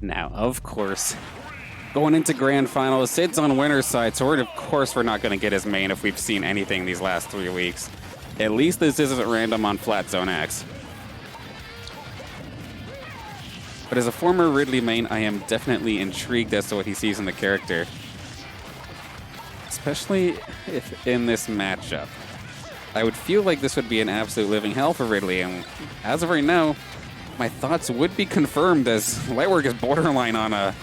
Now, of course, going into grand finals, Sid's on winner's side, so of course we're not going to get his main if we've seen anything these last 3 weeks. At least this isn't random on Flat Zone X. But as a former Ridley main, I am definitely intrigued as to what he sees in the character. Especially if in this matchup. I would feel like this would be an absolute living hell for Ridley, and as of right now, my thoughts would be confirmed as Lightwork is borderline on a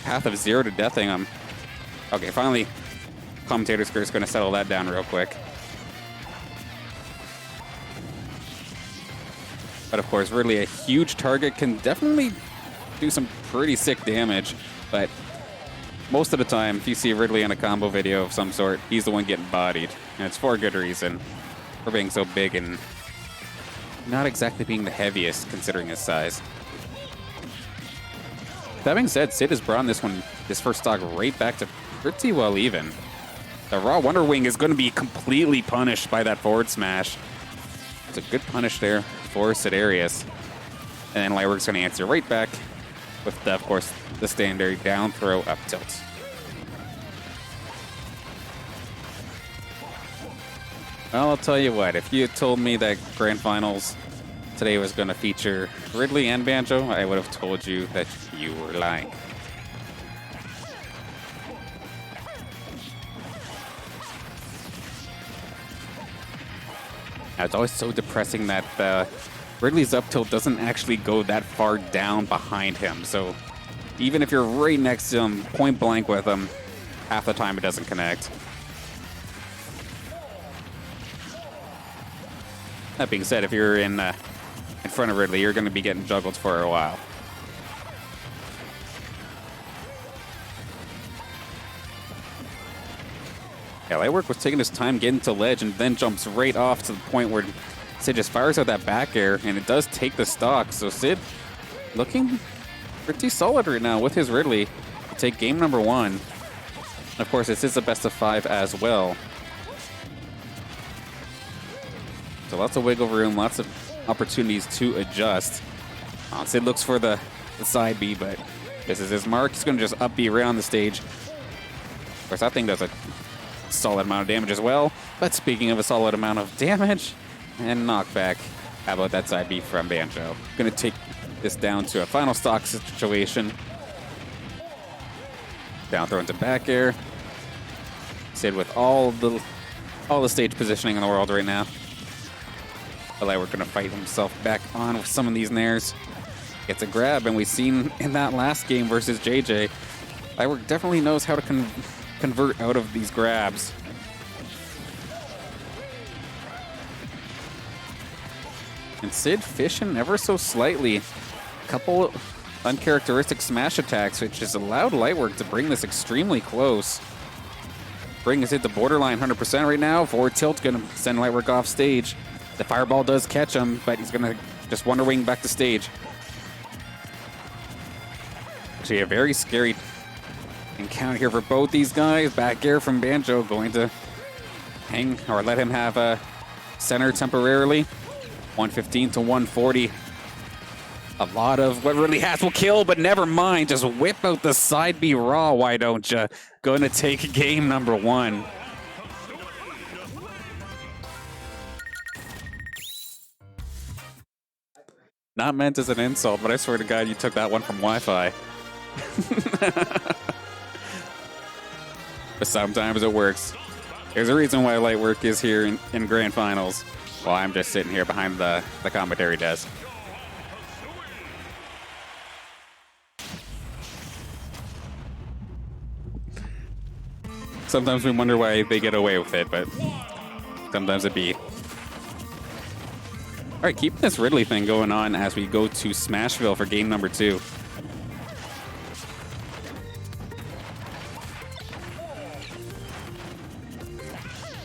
path of 0 to deathing him. Okay, finally, commentator's curse is going to settle that down real quick. But of course, Ridley, a huge target, can definitely do some pretty sick damage, but most of the time, if you see Ridley in a combo video of some sort, he's the one getting bodied. And it's for a good reason. For being so big and not exactly being the heaviest, considering his size. That being said, Sid has brought this first stock right back to pretty well even. The Raw Wonder Wing is going to be completely punished by that forward smash. It's a good punish there for Sidereus. And then Lightwork's going to answer right back with, of course, the standard down throw up tilt. Well, I'll tell you what, if you had told me that Grand Finals today was going to feature Ridley and Banjo, I would have told you that you were lying. Now, it's always so depressing that Ridley's up tilt doesn't actually go that far down behind him, so even if you're right next to him, point blank with him, half the time it doesn't connect. That being said, if you're in front of Ridley, you're going to be getting juggled for a while. Yeah, Lightwork was taking his time getting to ledge and then jumps right off to the point where Sid just fires out that back air, and it does take the stock. So Sid looking pretty solid right now with his Ridley to take game number 1. Of course, this is a best of 5 as well. So lots of wiggle room, lots of opportunities to adjust. Sid looks for the side B, but this is his mark. He's going to just up B right on the stage. Of course, that thing does a solid amount of damage as well. But speaking of a solid amount of damage and knockback, how about that side B from Banjo? Going to take this down to a final stock situation. Down throw into back air. Sid with all the stage positioning in the world right now. But we're going to fight himself back on with some of these nairs. Gets a grab, and we've seen in that last game versus JJ, Lightwork definitely knows how to convert out of these grabs. And Sid fishing ever so slightly. A couple uncharacteristic smash attacks, which has allowed Lightwork to bring this extremely close. Bring us into borderline 100% right now. Forward tilt going to send Lightwork off stage. The fireball does catch him, but he's going to just Wonder Wing back to stage. Actually, a very scary encounter here for both these guys. Back air from Banjo going to hang or let him have a center temporarily. 115 to 140. A lot of what really has will kill, but never mind. Just whip out the side B raw, why don't you? Going to take game number 1. Not meant as an insult, but I swear to God, you took that one from Wi-Fi. But sometimes it works. There's a reason why Lightwork is here in Grand Finals, while I'm just sitting here behind the commentary desk. Sometimes we wonder why they get away with it, but sometimes it be. All right, keep this Ridley thing going on as we go to Smashville for game number 2.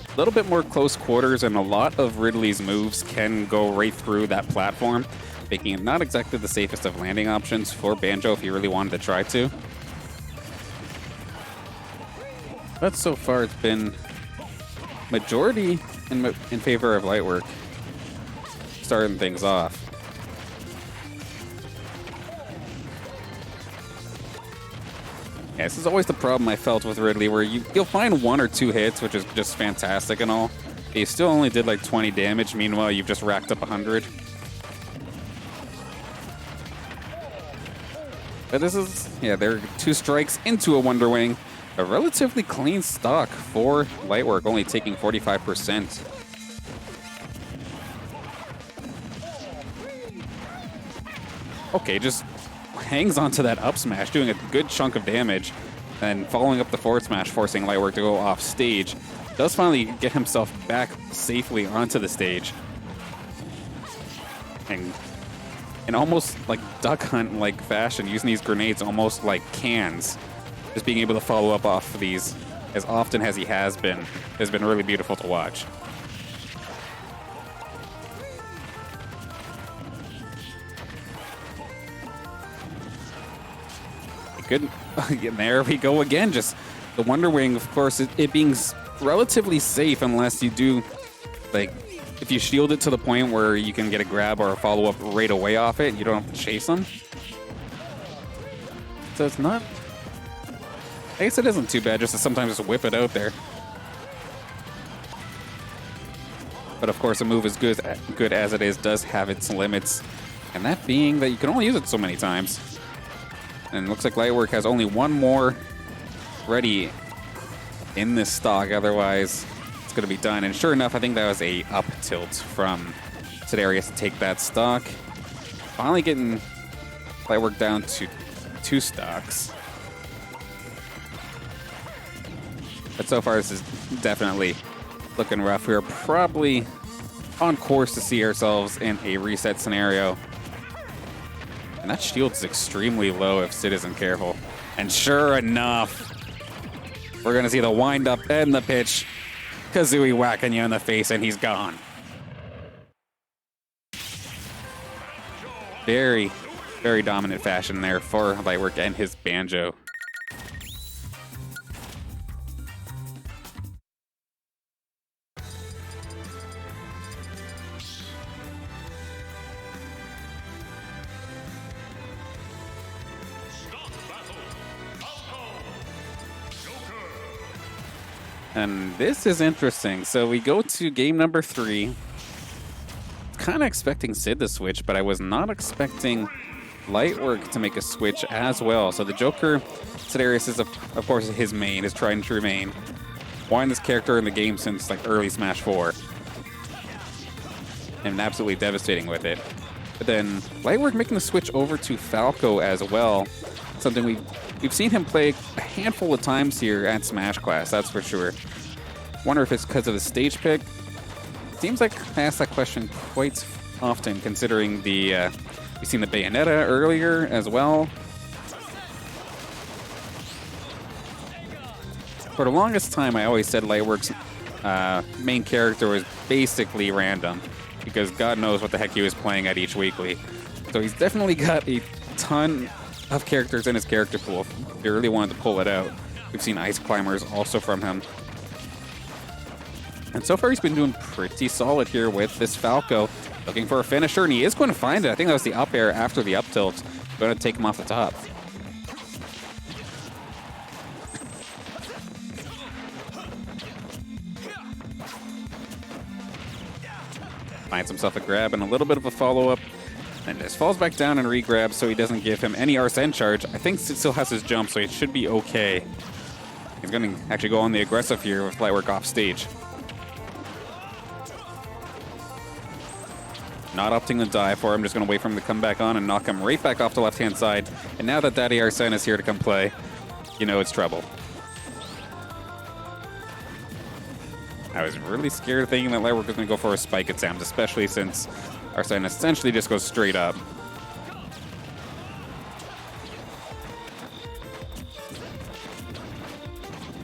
A little bit more close quarters, and a lot of Ridley's moves can go right through that platform, making it not exactly the safest of landing options for Banjo if he really wanted to try to. But so far it's been majority in favor of Lightwork, starting things off. Yeah, this is always the problem I felt with Ridley, where you'll find 1 or 2 hits, which is just fantastic and all. But you still only did like 20 damage. Meanwhile, you've just racked up 100. But this is, yeah, they're 2 strikes into a Wonder Wing. A relatively clean stock for Lightwork, only taking 45%. Okay, just hangs onto that up smash, doing a good chunk of damage, and following up the forward smash, forcing Lightwork to go off stage. Does finally get himself back safely onto the stage. And in almost like duck hunt like fashion, using these grenades almost like cans. Just being able to follow up off of these as often as he has been really beautiful to watch. Good. There we go again. Just the Wonder Wing, of course, it being relatively safe unless you do, like, if you shield it to the point where you can get a grab or a follow-up right away off it, you don't have to chase them. So it's not... I guess it isn't too bad just to sometimes just whip it out there. But of course, a move as good as it is does have its limits. And that being that you can only use it so many times. And it looks like Lightwork has only 1 more ready in this stock. Otherwise, it's going to be done. And sure enough, I think that was a up tilt from Sidereus to take that stock. Finally getting Lightwork down to 2 stocks. But so far, this is definitely looking rough. We're probably on course to see ourselves in a reset scenario. And that shield is extremely low if Sid isn't careful. And sure enough, we're going to see the wind-up and the pitch. Kazooie whacking you in the face, and he's gone. Very, very dominant fashion there for Lightwork and his Banjo. And this is interesting. So we go to game number 3. Kind of expecting Sid to switch, but I was not expecting Lightwork to make a switch as well. So the Joker, Sidereus is, of course, his main, his tried and true main. Wanting this character in the game since like early Smash 4. And absolutely devastating with it. But then Lightwork making the switch over to Falco as well. Something we've seen him play a handful of times here at Smash Class, that's for sure. Wonder if it's because of the stage pick. Seems like I ask that question quite often, considering the we've seen the Bayonetta earlier as well. For the longest time, I always said Lightwork's main character was basically random, because God knows what the heck he was playing at each weekly. So he's definitely got a ton of characters in his character pool. They really wanted to pull it out. We've seen Ice Climbers also from him. And so far he's been doing pretty solid here with this Falco. Looking for a finisher, and he is going to find it. I think that was the up air after the up tilt. Going to take him off the top. Finds himself a grab and a little bit of a follow-up. And just falls back down and re-grabs so he doesn't give him any Arsene charge. I think Sid still has his jump, so it should be okay. He's going to actually go on the aggressive here with Lightwork off stage. Not opting to die for him, just going to wait for him to come back on and knock him right back off the left-hand side. And now that Daddy Arsene is here to come play, you know it's trouble. I was really scared thinking that Lightwork was going to go for a spike at Sam's, especially since Arsene essentially just goes straight up.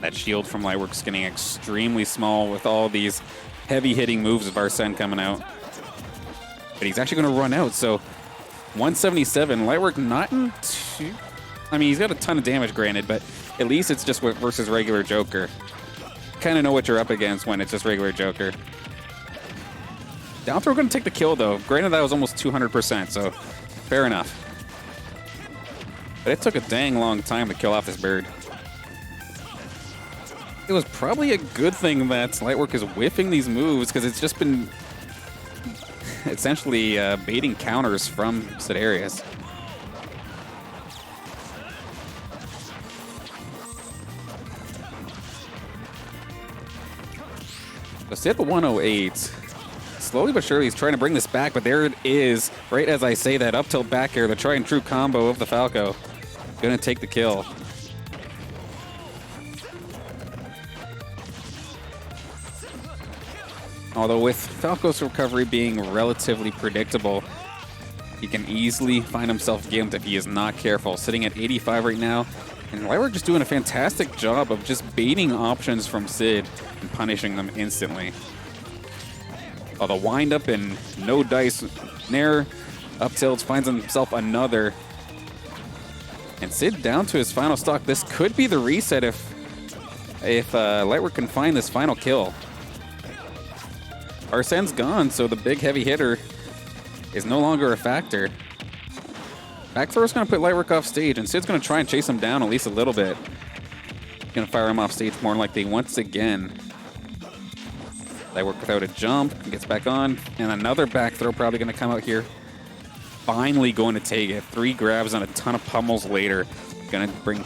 That shield from Lightwork's getting extremely small with all these heavy-hitting moves of Arsene coming out. But he's actually going to run out, so 177. Lightwork not in too... I mean, he's got a ton of damage, granted, but at least it's just versus regular Joker. Kind of know what you're up against when it's just regular Joker. Down throw going to take the kill, though. Granted, that was almost 200%, so fair enough. But it took a dang long time to kill off this bird. it was probably a good thing that Lightwork is whiffing these moves, because it's just been essentially baiting counters from Sidereus. So Sid 108. Slowly but surely he's trying to bring this back, but there it is. Right as I say that, up tilt back air, the try and true combo of the Falco. Gonna take the kill. Although with Falco's recovery being relatively predictable, he can easily find himself gimped if he is not careful. Sitting at 85 right now, and Lightwork just doing a fantastic job of just baiting options from Sid and punishing them instantly. Although wind up and no dice, Nair up tilts, finds himself another. And Sid down to his final stock. This could be the reset if Lightwork can find this final kill. Arsene's gone, so the big heavy hitter is no longer a factor. Back throw's going to put Lightwork off stage, and Sid's going to try and chase him down at least a little bit. Going to fire him off stage more likely once again. Lightwork without a jump, gets back on, and another back throw probably going to come out here. Finally going to take it. 3 grabs and a ton of pummels later. Going to bring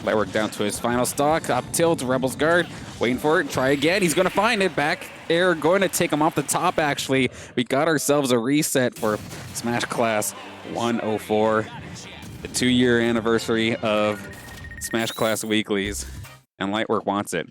Lightwork down to his final stock. Up tilt, Rebel's guard. Waiting for it. Try again. He's going to find it. Back air. Going to take him off the top, actually. We got ourselves a reset for Smash Class 104. The 2-year anniversary of Smash Class Weeklies. And Lightwork wants it.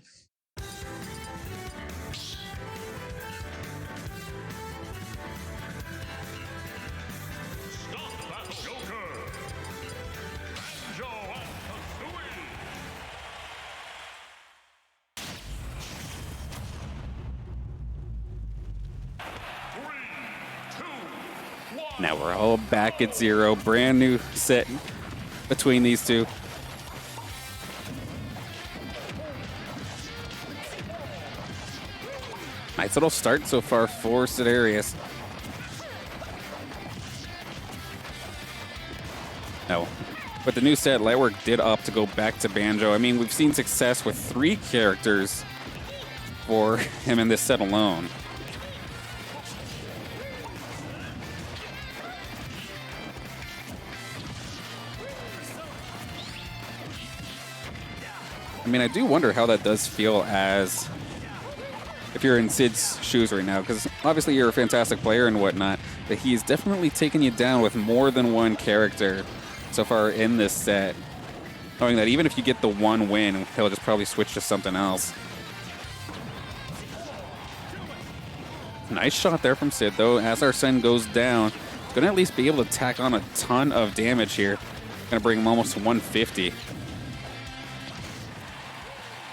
Now we're all back at 0. Brand new set between these two. Nice little start so far for Sidereus. No. But the new set, Lightwork did opt to go back to Banjo. I mean, we've seen success with 3 characters for him in this set alone. I mean, I do wonder how that does feel as if you're in Sid's shoes right now, because obviously you're a fantastic player and whatnot, but he's definitely taken you down with more than one character so far in this set. Knowing that even if you get the 1 win, he'll just probably switch to something else. Nice shot there from Sid, though. As Arsene goes down, he's going to at least be able to tack on a ton of damage here. Going to bring him almost to 150.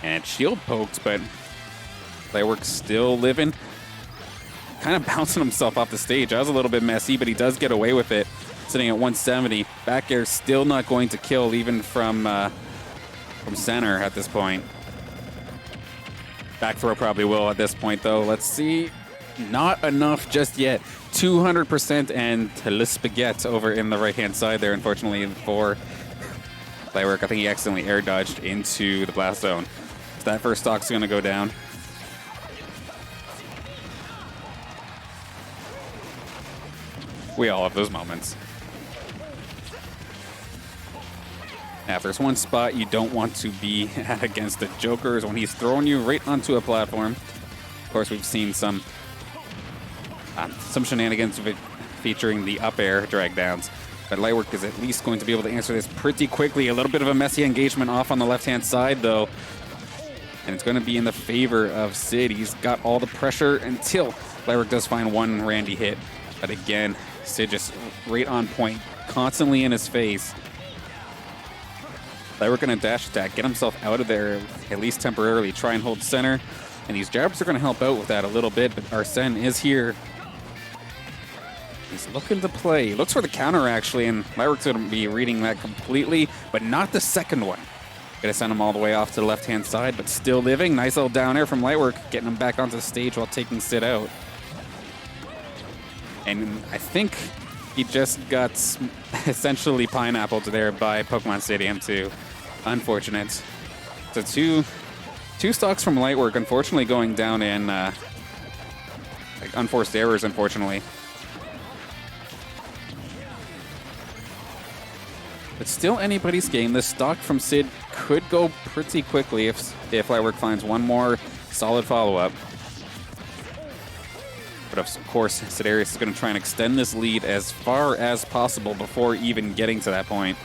And shield poked, but Lightwork still living. Kind of bouncing himself off the stage. That was a little bit messy, but he does get away with it. Sitting at 170. Back air still not going to kill, even from center at this point. Back throw probably will at this point, though. Let's see. Not enough just yet. 200% and Le Spaghetti over in the right-hand side there, unfortunately, for Lightwork. I think he accidentally air dodged into the blast zone. So that first stock's going to go down. We all have those moments. Now, if there's one spot you don't want to be at against the Joker is when he's throwing you right onto a platform. Of course, we've seen some shenanigans featuring the up air drag downs. But Lightwork is at least going to be able to answer this pretty quickly. A little bit of a messy engagement off on the left-hand side, though. And it's going to be in the favor of Sid. He's got all the pressure until Lightwork does find one Randy hit. But again, Sid just right on point, constantly in his face. Lightwork going to dash attack, get himself out of there, at least temporarily, try and hold center. And these jabs are going to help out with that a little bit, but Arsene is here. He's looking to play. He looks for the counter, actually, and Lightwork's going to be reading that completely, but not the second one. Going to send him all the way off to the left-hand side, but still living. Nice little down air from Lightwork, getting him back onto the stage while taking Sid out. And I think he just got essentially pineappled there by Pokemon Stadium 2. Unfortunate. So 2 2 stocks from Lightwork, unfortunately going down in like unforced errors, unfortunately. But still anybody's game. This stock from Sid could go pretty quickly if Lightwork finds one more solid follow-up. But of course, Sidereus is going to try and extend this lead as far as possible before even getting to that point.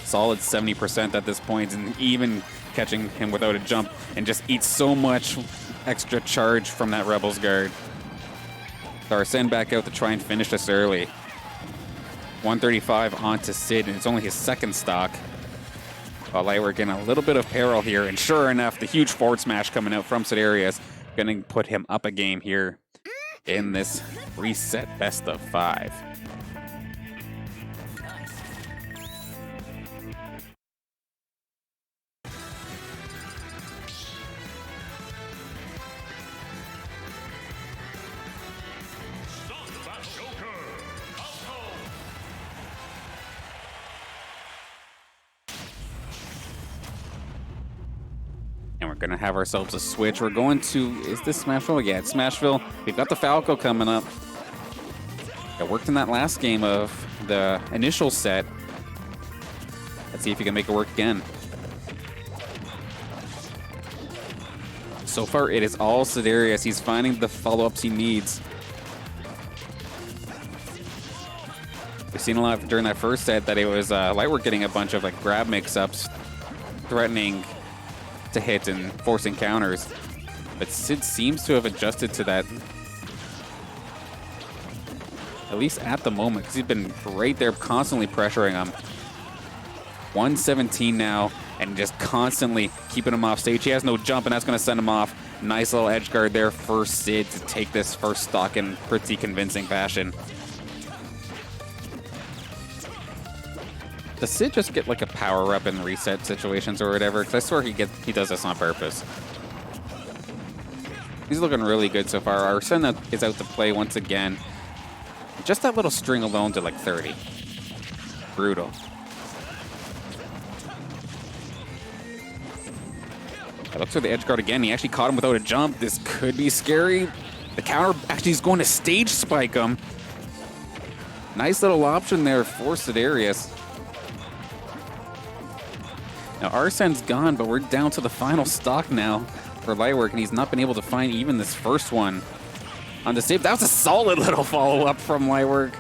Solid 70% at this point, and even catching him without a jump, and just eats so much extra charge from that Rebels guard. Arsene back out to try and finish this early. 135 onto Sid, and it's only his second stock. While Lightwork in a little bit of peril here, and sure enough, the huge forward smash coming out from Sidereus going to put him up a game here in this reset best of 5. And we're going to have ourselves a switch. We're going to... Is this Smashville? Yeah, it's Smashville. We've got the Falco coming up. It worked in that last game of the initial set. Let's see if he can make it work again. So far, it is all Sidereus. He's finding the follow-ups he needs. We've seen a lot during that first set that it was Lightwork getting a bunch of like grab mix-ups, threatening to hit and forcing counters. But Sid seems to have adjusted to that, at least at the moment, because he's been right there constantly pressuring him. 117 now, and just constantly keeping him off stage. He has no jump, and that's going to send him off. Nice little edge guard there for Sid to take this first stock in pretty convincing fashion. Does Sid just get like a power-up in reset situations or whatever? Because I swear he does this on purpose. He's looking really good so far. Arsene is out to play once again. Just that little string alone to like 30. Brutal. I looks for the edge guard again. He actually caught him without a jump. This could be scary. The counter actually is going to stage spike him. Nice little option there for Sidereus. Now Arsene's gone, but we're down to the final stock now for Lightwork, and he's not been able to find even this first one on the save. That was a solid little follow-up from Lightwork.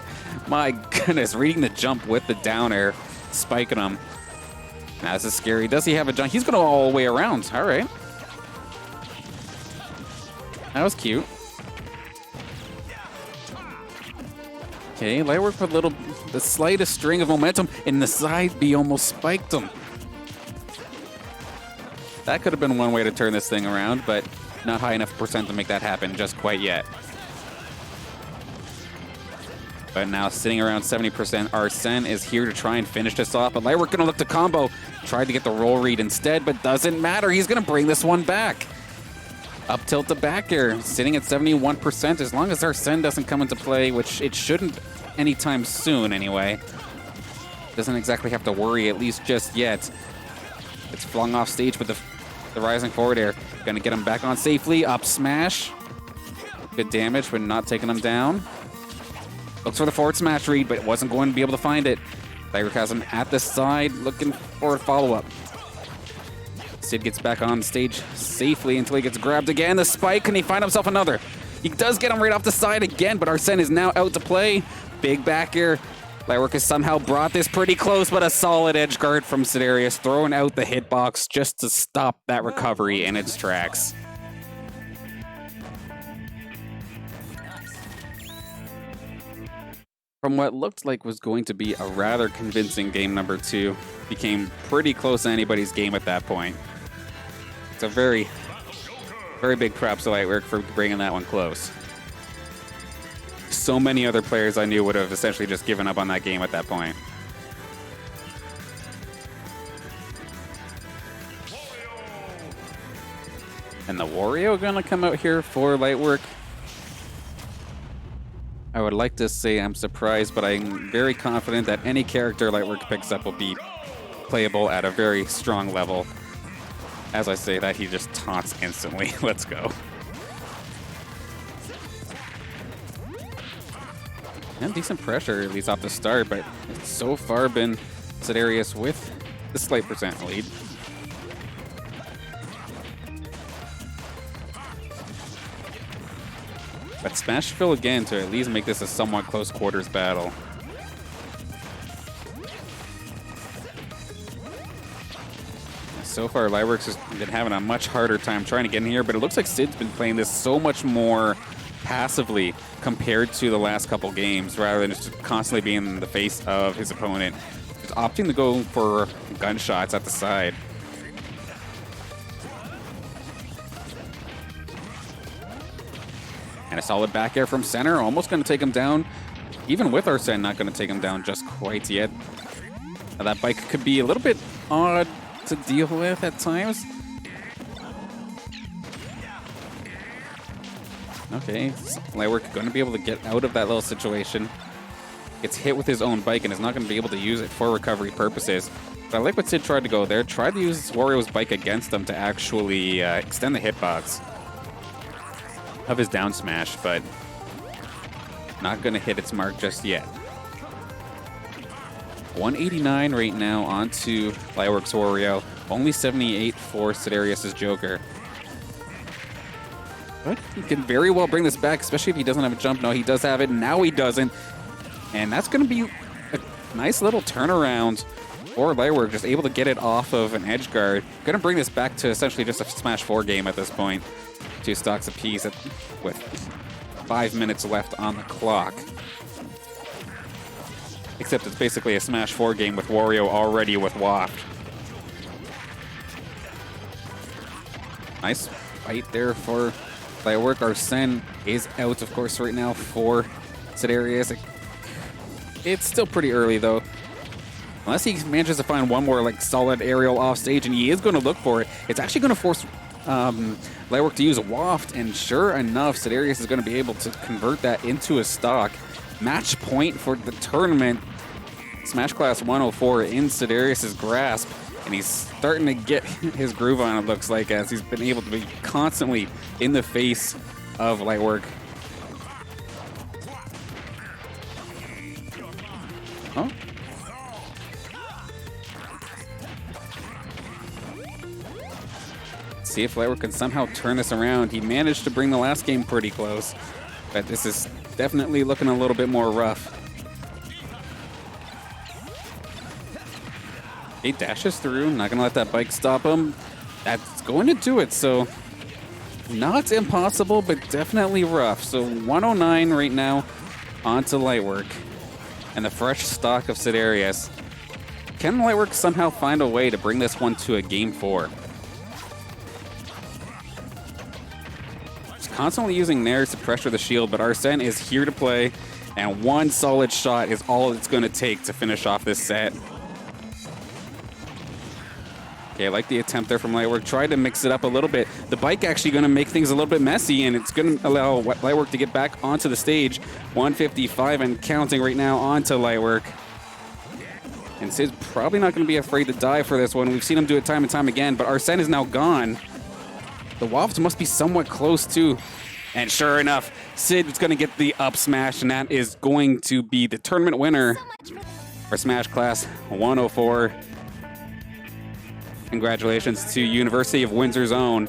My goodness, reading the jump with the down air, spiking him. Now this is scary. Does he have a jump? He's going to go all the way around. All right. That was cute. Okay, Lightwork with the slightest string of momentum, and the side B almost spiked him. That could have been one way to turn this thing around, but not high enough percent to make that happen just quite yet. But now sitting around 70%, Arsene is here to try and finish this off. But Lightwork going to look to combo. Tried to get the roll read instead, but doesn't matter. He's going to bring this one back. Up tilt to back air, sitting at 71%. As long as Arsene doesn't come into play, which it shouldn't anytime soon anyway. Doesn't exactly have to worry, at least just yet. It's flung off stage with the rising forward air. Gonna get him back on safely. Up smash. Good damage, but not taking him down. Looks for the forward smash read, but wasn't going to be able to find it. Lightwork has him at the side, looking for a follow-up. Sid gets back on stage safely until he gets grabbed again. The spike, can he find himself another? He does get him right off the side again, but Arsene is now out to play. Big back air. Lightwork has somehow brought this pretty close, but a solid edge guard from Sidereus, throwing out the hitbox just to stop that recovery in its tracks. From what looked like was going to be a rather convincing game number 2, became pretty close to anybody's game at that point. It's a very, very big props to Lightwork for bringing that one close. So many other players I knew would have essentially just given up on that game at that point. And the Wario gonna come out here for Lightwork. I would like to say I'm surprised, but I'm very confident that any character Lightwork picks up will be playable at a very strong level. As I say that, he just taunts instantly. Let's go. And decent pressure, at least off the start, but it's so far been Sidereus with the slight percent lead. But smash fill again to at least make this a somewhat close quarters battle. So far, Lightwork's has been having a much harder time trying to get in here, but it looks like Sid's been playing this so much more passively compared to the last couple games, rather than just constantly being in the face of his opponent. Just opting to go for gunshots at the side. And a solid back air from center, almost going to take him down. Even with Arsene, not going to take him down just quite yet. Now that bike could be a little bit odd to deal with at times. Okay, Lightwork going to be able to get out of that little situation. Gets hit with his own bike and is not going to be able to use it for recovery purposes. But I like what Sid tried to go there. Tried to use Wario's bike against him to actually extend the hitbox of his down smash, but not going to hit its mark just yet. 189 right now onto Lightwork's Wario. Only 78 for Sidereus' Joker. But he can very well bring this back, especially if he doesn't have a jump. No, he does have it. Now he doesn't. And that's going to be a nice little turnaround for Lightwork, just able to get it off of an edge guard. Going to bring this back to essentially just a Smash 4 game at this point. 2 stocks apiece with 5 minutes left on the clock. Except it's basically a Smash 4 game with Wario already with Waft. Nice fight there for Lightwork. Arsene is out, of course, right now for Sidereus. It's still pretty early, though. Unless he manages to find one more like solid aerial off stage, and he is going to look for it. It's actually going to force Lightwork to use a Waft, and sure enough, Sidereus is going to be able to convert that into a stock. Match point for the tournament. Smash Class 104 in Sidereus' grasp, and he's starting to get his groove on, it looks like, as he's been able to be constantly in the face of Lightwork. Oh. Let's see if Lightwork can somehow turn this around. He managed to bring the last game pretty close, but this is definitely looking a little bit more rough. He dashes through, not gonna let that bike stop him. That's going to do it, so not impossible, but definitely rough. So 109 right now onto Lightwork, and the fresh stock of Sidereus. Can Lightwork somehow find a way to bring this one to a game 4? He's constantly using Nairs to pressure the shield, but Arsene is here to play, and one solid shot is all it's going to take to finish off this set. Okay, I like the attempt there from Lightwork. Tried to mix it up a little bit. The bike actually going to make things a little bit messy, and it's going to allow Lightwork to get back onto the stage. 155 and counting right now onto Lightwork. And Sid's probably not going to be afraid to die for this one. We've seen him do it time and time again, but Arsene is now gone. The Waft must be somewhat close too. And sure enough, Sid is going to get the up smash, and that is going to be the tournament winner for Smash Class 104. Congratulations to University of Windsor's own